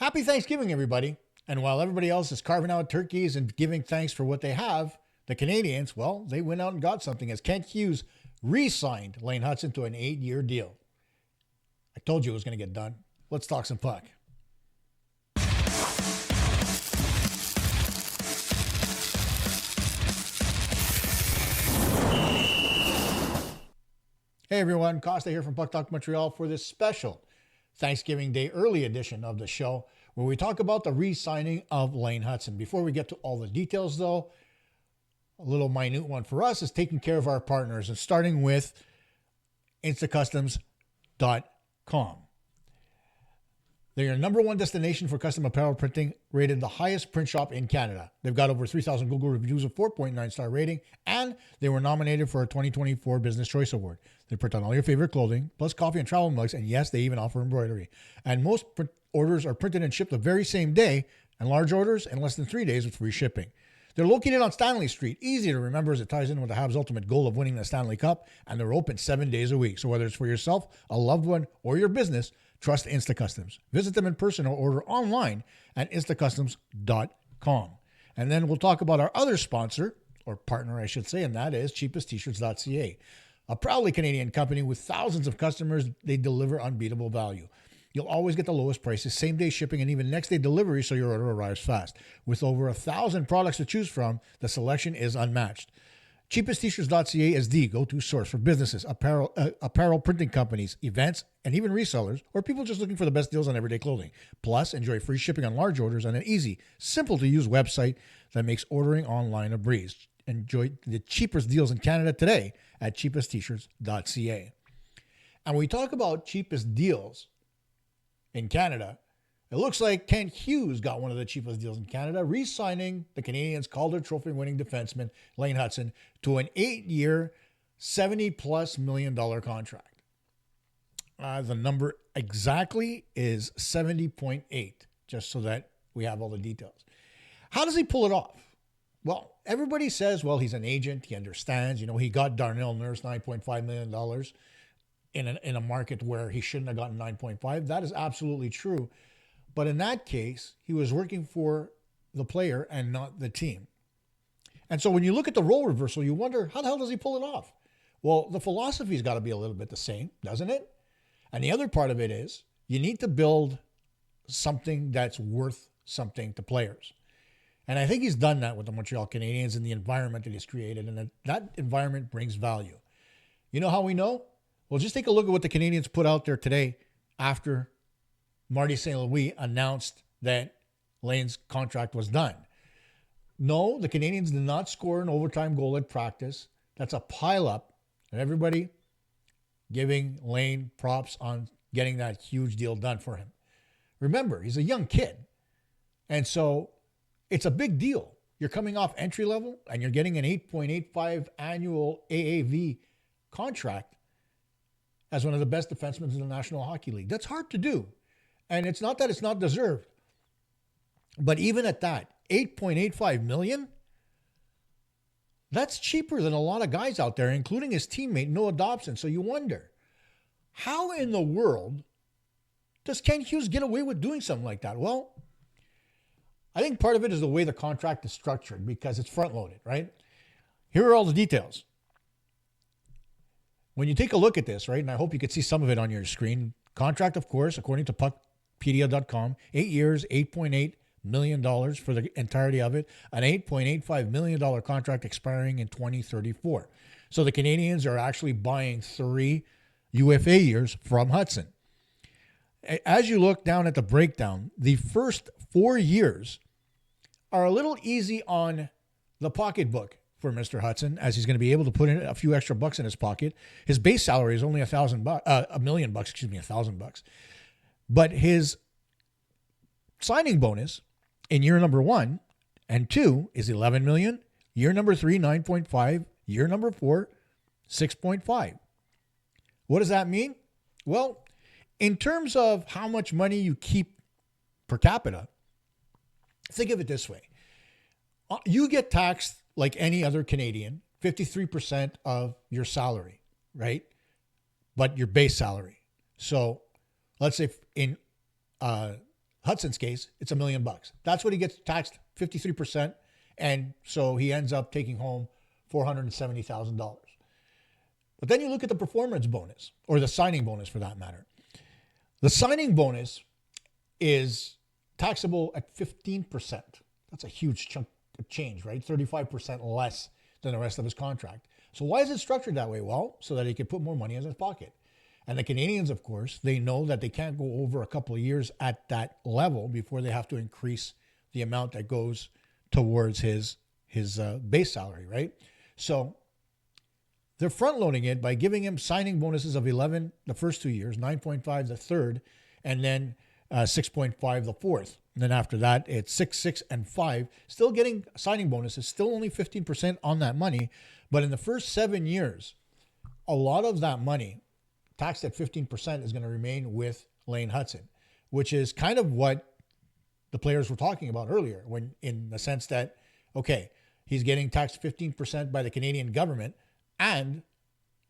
Happy Thanksgiving, everybody. And while everybody else is carving out turkeys and giving thanks for what they have, the Canadiens, well, they went out and got something as Kent Hughes re-signed Lane Hutson to an 8-year deal. I told you it was going to get done. Let's talk some puck. Hey everyone, Costa here from Puck Talk Montreal for this special Thanksgiving Day early edition of the show where we talk about the re-signing of Lane Hutson. Before we get to all the details though, a little minute one for us is taking care of our partners and starting with instacustoms.com. They're your number one destination for custom apparel printing, rated the highest print shop in Canada. They've got over 3,000 Google reviews, a 4.9 star rating, and they were nominated for a 2024 Business Choice Award. They print on all your favorite clothing, plus coffee and travel mugs, and yes, they even offer embroidery. And most orders are printed and shipped the very same day, and large orders in less than 3 days with free shipping. They're located on Stanley Street, easy to remember as it ties in with the Habs' ultimate goal of winning the Stanley Cup, and they're open 7 days a week. So whether it's for yourself, a loved one, or your business, trust InstaCustoms. Visit them in person or order online at instacustoms.com. And then we'll talk about our other sponsor, or partner I should say, and that is cheapesttshirts.ca. A proudly Canadian company with thousands of customers, they deliver unbeatable value. You'll always get the lowest prices, same-day shipping, and even next-day delivery so your order arrives fast. With over 1,000 products to choose from, the selection is unmatched. Cheapesttshirts.ca is the go-to source for businesses, apparel printing companies, events, and even resellers, or people just looking for the best deals on everyday clothing. Plus, enjoy free shipping on large orders and an easy, simple-to-use website that makes ordering online a breeze. Enjoy the cheapest deals in Canada today at cheapesttshirts.ca. And when we talk about cheapest deals in Canada, it looks like Kent Hughes got one of the cheapest deals in Canada, re-signing the Canadiens' Calder Trophy-winning defenseman Lane Hutson to an 8-year, $70+ million contract. The number exactly is 70.8, just so that we have all the details. How does he pull it off? Well, everybody says, well, he's an agent. He understands. You know, he got Darnell Nurse $9.5 million in a market where he shouldn't have gotten 9.5. That is absolutely true. But in that case, he was working for the player and not the team. And so when you look at the role reversal, you wonder, how the hell does he pull it off? Well, the philosophy's got to be a little bit the same, doesn't it? And the other part of it is you need to build something that's worth something to players. And I think he's done that with the Montreal Canadiens and the environment that he's created, and that environment brings value. You know how we know? Well, just take a look at what the Canadiens put out there today after Marty St. Louis announced that Lane's contract was done. No, the Canadiens did not score an overtime goal at practice. That's a pileup, and everybody giving Lane props on getting that huge deal done for him. Remember, he's a young kid, and so it's a big deal. You're coming off entry level, and you're getting an 8.85 annual AAV contract as one of the best defensemen in the National Hockey League. That's hard to do. And it's not that it's not deserved. But even at that, $8.85 million, that's cheaper than a lot of guys out there, including his teammate, Noah Dobson. So you wonder, how in the world does Ken Hughes get away with doing something like that? Well, I think part of it is the way the contract is structured because it's front-loaded, right? Here are all the details. When you take a look at this, right, and I hope you can see some of it on your screen, contract, of course, according to Puckpedia.com, 8 years, $8.8 million for the entirety of it, an $8.85 million contract expiring in 2034. So the Canadiens are actually buying 3 UFA years from Hutson. As you look down at the breakdown, the first 4 years are a little easy on the pocketbook for Mr. Hutson, as he's going to be able to put in a few extra bucks in his pocket. His base salary is only $1 million, $1,000. But his signing bonus in year number 1 and 2 is $11 million. Year number 3, 9.5. Year number 4, 6.5. What does that mean? Well, in terms of how much money you keep per capita, think of it this way. You get taxed like any other Canadian, 53% of your salary, right? But your base salary. So let's say in Hutson's case, it's $1 million. That's what he gets taxed 53%. And so he ends up taking home $470,000. But then you look at the performance bonus, or the signing bonus for that matter. The signing bonus is taxable at 15%. That's a huge chunk of change, right? 35% less than the rest of his contract. So why is it structured that way? Well, so that he can put more money in his pocket. And the Canadiens, of course, they know that they can't go over a couple of years at that level before they have to increase the amount that goes towards his base salary, right? So they're front loading it by giving him signing bonuses of 11 the first 2 years, 9.5 the third, and then 6.5 the fourth. And then after that, it's 6, 6, and 5. Still getting signing bonuses, still only 15% on that money. But in the first 7 years, a lot of that money, taxed at 15%, is going to remain with Lane Hutson, which is kind of what the players were talking about earlier, when in the sense that, okay, he's getting taxed 15% by the Canadian government, and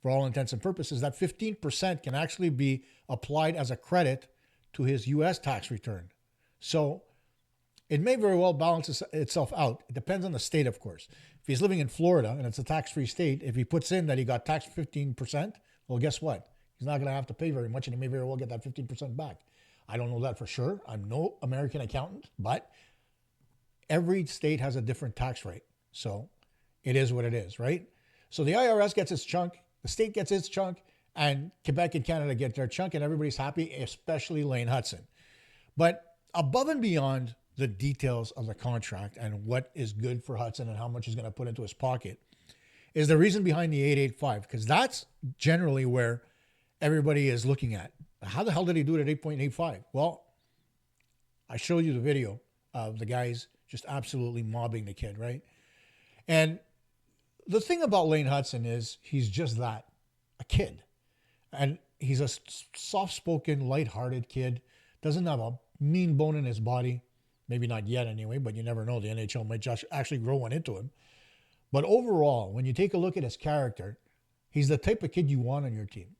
for all intents and purposes, that 15% can actually be applied as a credit to his U.S. tax return. So it may very well balance itself out. It depends on the state, of course. If he's living in Florida and it's a tax-free state, if he puts in that he got taxed 15%, well, guess what? He's not going to have to pay very much, and he may very well get that 15% back. I don't know that for sure. I'm no American accountant, but every state has a different tax rate. So it is what it is, right? So the IRS gets its chunk, the state gets its chunk, and Quebec and Canada get their chunk, and everybody's happy, especially Lane Hutson. But above and beyond the details of the contract and what is good for Hutson and how much he's going to put into his pocket is the reason behind the 885, because that's generally where everybody is looking at. How the hell did he do it at 8.85? Well, I showed you the video of the guys just absolutely mobbing the kid, right? And the thing about Lane Hutson is he's just that, a kid. And he's a soft-spoken, lighthearted kid, doesn't have a mean bone in his body. Maybe not yet anyway, but you never know. The NHL might just actually grow one into him. But overall, when you take a look at his character, he's the type of kid you want on your team.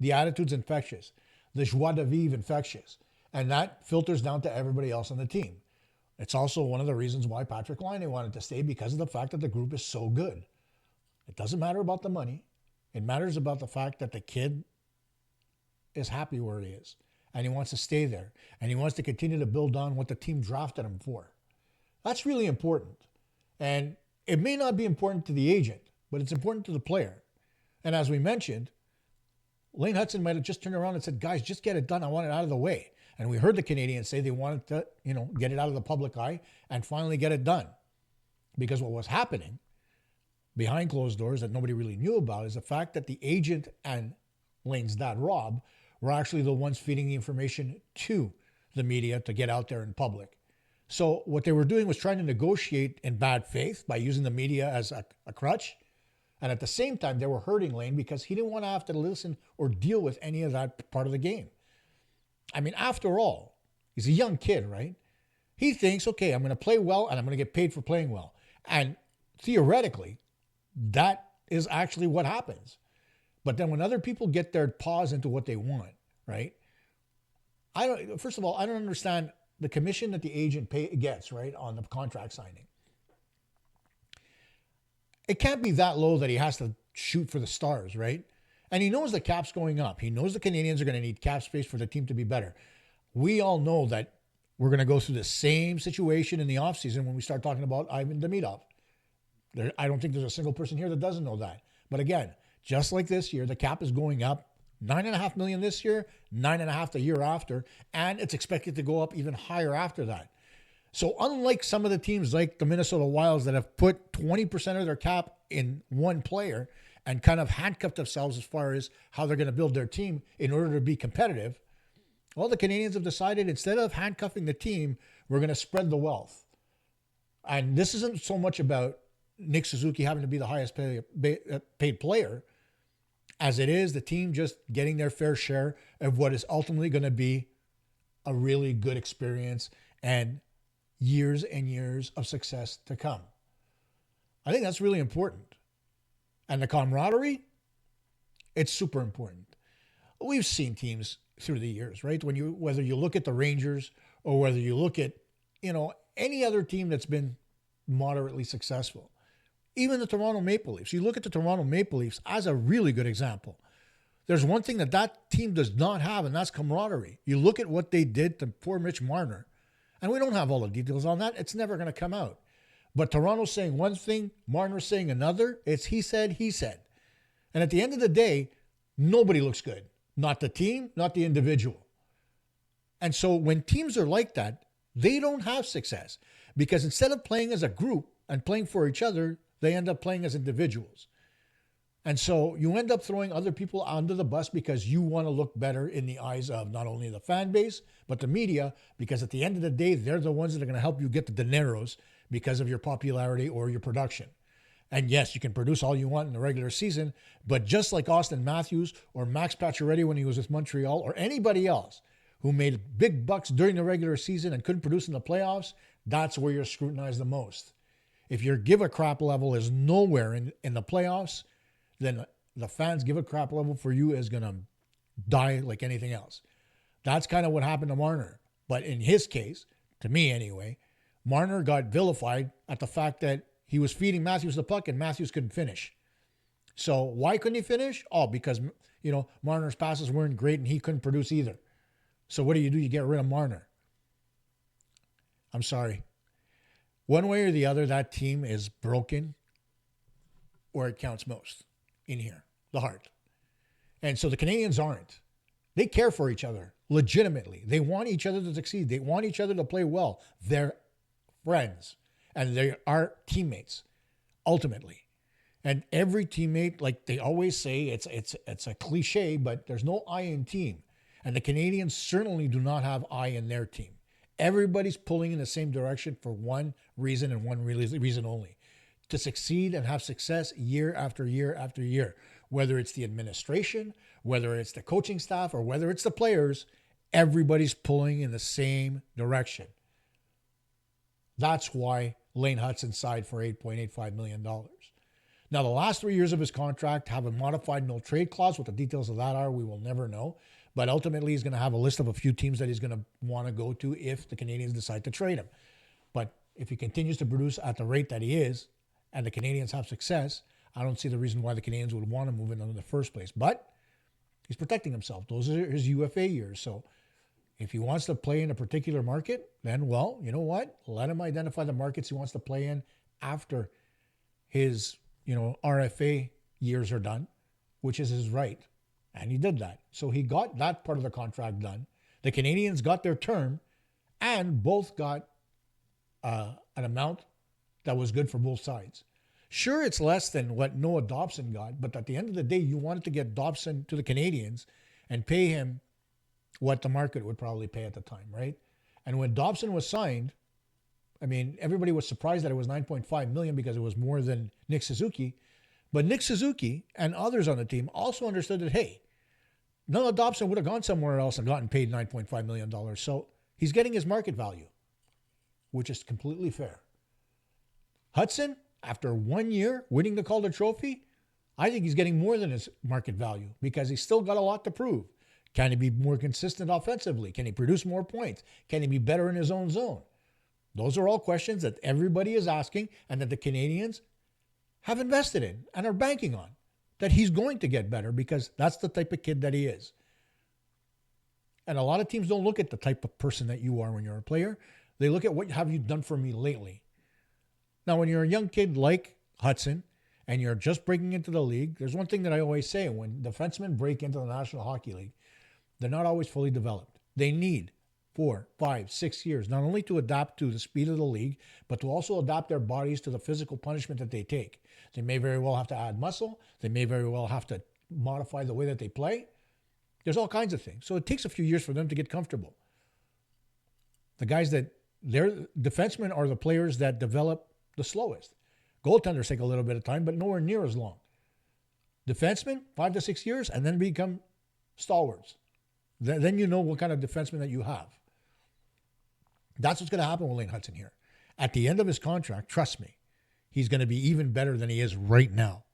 The attitude's infectious. The joie de vivre infectious. And that filters down to everybody else on the team. It's also one of the reasons why Patrick Laine wanted to stay, because of the fact that the group is so good. It doesn't matter about the money. It matters about the fact that the kid is happy where he is. And he wants to stay there. And he wants to continue to build on what the team drafted him for. That's really important. And it may not be important to the agent, but it's important to the player. And as we mentioned, Lane Hutson might have just turned around and said, guys, just get it done. I want it out of the way. And we heard the Canadiens say they wanted to, get it out of the public eye and finally get it done. Because what was happening behind closed doors that nobody really knew about is the fact that the agent and Lane's dad, Rob, were actually the ones feeding the information to the media to get out there in public. So what they were doing was trying to negotiate in bad faith by using the media as a crutch. And at the same time, they were hurting Lane because he didn't want to have to listen or deal with any of that part of the game. I mean, after all, he's a young kid, right? He thinks, okay, I'm going to play well and I'm going to get paid for playing well. And theoretically, that is actually what happens. But then when other people get their paws into what they want, right? First of all, I don't understand the commission that the agent gets, right, on the contract signing. It can't be that low that he has to shoot for the stars, right? And he knows the cap's going up. He knows the Canadiens are going to need cap space for the team to be better. We all know that we're going to go through the same situation in the offseason when we start talking about Ivan Demidov. I don't think there's a single person here that doesn't know that. But again, just like this year, the cap is going up. $9.5 million this year, $9.5 the year after, and it's expected to go up even higher after that. So unlike some of the teams like the Minnesota Wilds that have put 20% of their cap in one player and kind of handcuffed themselves as far as how they're going to build their team in order to be competitive, well, the Canadiens have decided instead of handcuffing the team, we're going to spread the wealth. And this isn't so much about Nick Suzuki having to be the highest paid player as it is the team just getting their fair share of what is ultimately going to be a really good experience and years of success to come. I think that's really important. And the camaraderie, it's super important. We've seen teams through the years, right? Whether you look at the Rangers or whether you look at, any other team that's been moderately successful. Even the Toronto Maple Leafs. You look at the Toronto Maple Leafs as a really good example. There's one thing that team does not have, and that's camaraderie. You look at what they did to poor Mitch Marner, and we don't have all the details on that. It's never going to come out. But Toronto's saying one thing, Marner's saying another. It's he said, he said. And at the end of the day, nobody looks good. Not the team, not the individual. And so when teams are like that, they don't have success. Because instead of playing as a group and playing for each other, they end up playing as individuals. And so you end up throwing other people under the bus because you want to look better in the eyes of not only the fan base, but the media, because at the end of the day, they're the ones that are going to help you get the dineros because of your popularity or your production. And yes, you can produce all you want in the regular season, but just like Austin Matthews or Max Pacioretty when he was with Montreal or anybody else who made big bucks during the regular season and couldn't produce in the playoffs, that's where you're scrutinized the most. If your give a crap level is nowhere in the playoffs, then the fans give a crap level for you is going to die like anything else. That's kind of what happened to Marner. But in his case, to me anyway, Marner got vilified at the fact that he was feeding Matthews the puck and Matthews couldn't finish. So why couldn't he finish? Oh, because, Marner's passes weren't great and he couldn't produce either. So what do? You get rid of Marner. I'm sorry. One way or the other, that team is broken where it counts most in here, the heart. And so the Canadiens aren't. They care for each other legitimately. They want each other to succeed. They want each other to play well. They're friends and they are teammates ultimately. And every teammate, like they always say, it's a cliche, but there's no I in team. And the Canadiens certainly do not have I in their team. Everybody's pulling in the same direction for one reason and one reason only. To succeed and have success year after year after year. Whether it's the administration, whether it's the coaching staff, or whether it's the players, everybody's pulling in the same direction. That's why Lane Hutson signed for $8.85 million. Now, the last 3 years of his contract have a modified no trade clause. What the details of that are, we will never know. But ultimately, he's going to have a list of a few teams that he's going to want to go to if the Canadiens decide to trade him. But if he continues to produce at the rate that he is, and the Canadiens have success, I don't see the reason why the Canadiens would want to move in the first place. But he's protecting himself. Those are his UFA years. So if he wants to play in a particular market, then, well, you know what? Let him identify the markets he wants to play in after his, RFA years are done, which is his right. And he did that. So he got that part of the contract done. The Canadiens got their term and both got an amount that was good for both sides. Sure, it's less than what Noah Dobson got, but at the end of the day, you wanted to get Dobson to the Canadiens and pay him what the market would probably pay at the time, right? And when Dobson was signed, everybody was surprised that it was $9.5 million because it was more than Nick Suzuki. But Nick Suzuki and others on the team also understood that, hey, Noah Dobson would have gone somewhere else and gotten paid $9.5 million. So he's getting his market value, which is completely fair. Hutson, after 1 year winning the Calder Trophy, I think he's getting more than his market value because he's still got a lot to prove. Can he be more consistent offensively? Can he produce more points? Can he be better in his own zone? Those are all questions that everybody is asking and that the Canadiens have invested in and are banking on, that he's going to get better because that's the type of kid that he is. And a lot of teams don't look at the type of person that you are when you're a player. They look at what have you done for me lately. Now, when you're a young kid like Hutson and you're just breaking into the league, there's one thing that I always say. When defensemen break into the National Hockey League, they're not always fully developed. They need 4, 5, 6 years, not only to adapt to the speed of the league, but to also adapt their bodies to the physical punishment that they take. They may very well have to add muscle. They may very well have to modify the way that they play. There's all kinds of things. So it takes a few years for them to get comfortable. Their defensemen are the players that develop the slowest. Goaltenders take a little bit of time, but nowhere near as long. Defensemen, 5 to 6 years, and then become stalwarts. Then you know what kind of defenseman that you have. That's what's going to happen with Lane Hutson here. At the end of his contract, trust me, he's going to be even better than he is right now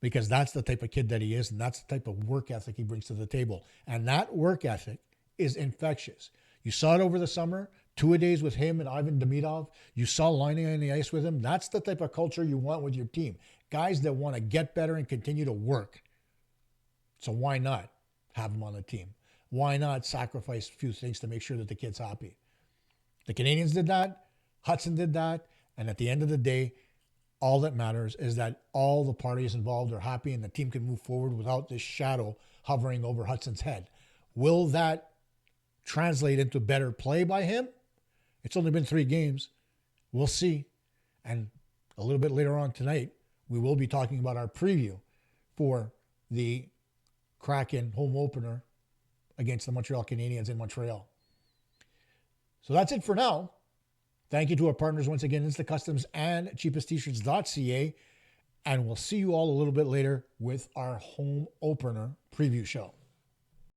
because that's the type of kid that he is, and that's the type of work ethic he brings to the table. And that work ethic is infectious. You saw it over the summer, 2-a-days with him and Ivan Demidov. You saw lining on the ice with him. That's the type of culture you want with your team. Guys that want to get better and continue to work. So why not have them on the team? Why not sacrifice a few things to make sure that the kid's happy? The Canadiens did that. Hutson did that. And at the end of the day, all that matters is that all the parties involved are happy and the team can move forward without this shadow hovering over Hutson's head. Will that translate into better play by him? It's only been 3 games. We'll see. And a little bit later on tonight, we will be talking about our preview for the Kraken home opener against the Montreal Canadiens in Montreal. So that's it for now. Thank you to our partners once again, Insta Customs and cheapesttshirts.ca. And we'll see you all a little bit later with our home opener preview show.